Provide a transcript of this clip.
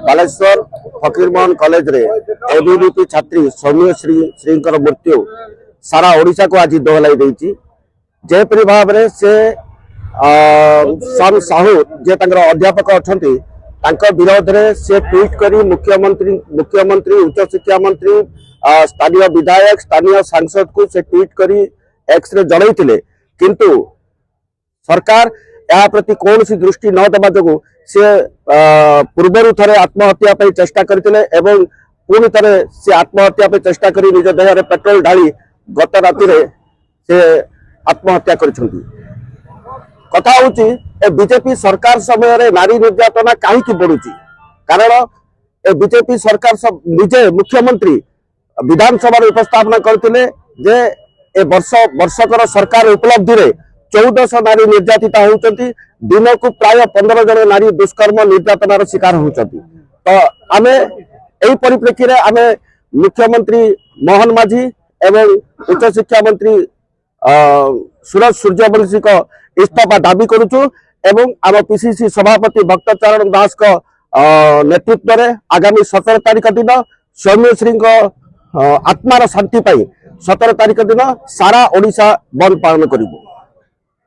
Baleshwar Fakir Mohan college रे ABVP छात्री सौम्य श्री मृत्यु सारा ओडिशा को आज दोहलाई देछि। जेपरि भाव रे से सन साहू जे अध्यापक अछंती तांको विरोध रे से ट्वीट करी मुख्यमंत्री उच्च शिक्षा मंत्री स्थानीय विधायक स्थानीय सांसद को से ट्वीट करी एक्स रे जणाइथिले, किंतु सरकार या प्रति कौन सी दृष्टि न देवा जो से पूर्वर थे आत्महत्या चेष्टा करते पुणी थे से आत्महत्या चेष्टा कर निज देह पेट्रोल ढाली गत राति से आत्महत्या कर कथा हूँ बीजेपी सरकार समय नारी निर्यातना कहीं बढ़ुची, कारण ए बीजेपी सरकार निजे मुख्यमंत्री विधानसभा उपस्थापना करते जे ए वर्षकर सरकार उपलब्धि रे 1400 नारी निर्यातित होती, दिन को प्राय 15 जन नारी दुष्कर्म निर्यातनार शिकार होती। तो आमे एही परिप्रेक्षी रे आमे मुख्यमंत्री मोहन माझी एवं उच्च शिक्षा मंत्री सूरज सूर्यवंशी को इस्तीफा दाबी करुचु एवं आम पीसीसी सभापति भक्तचरण दास को नेतृत्व रे आगामी 17 तारिख दिन सौम्यश्री आत्मार शांति 17 तारिख दिन सारा ओडिशा बंद पालन करिबो।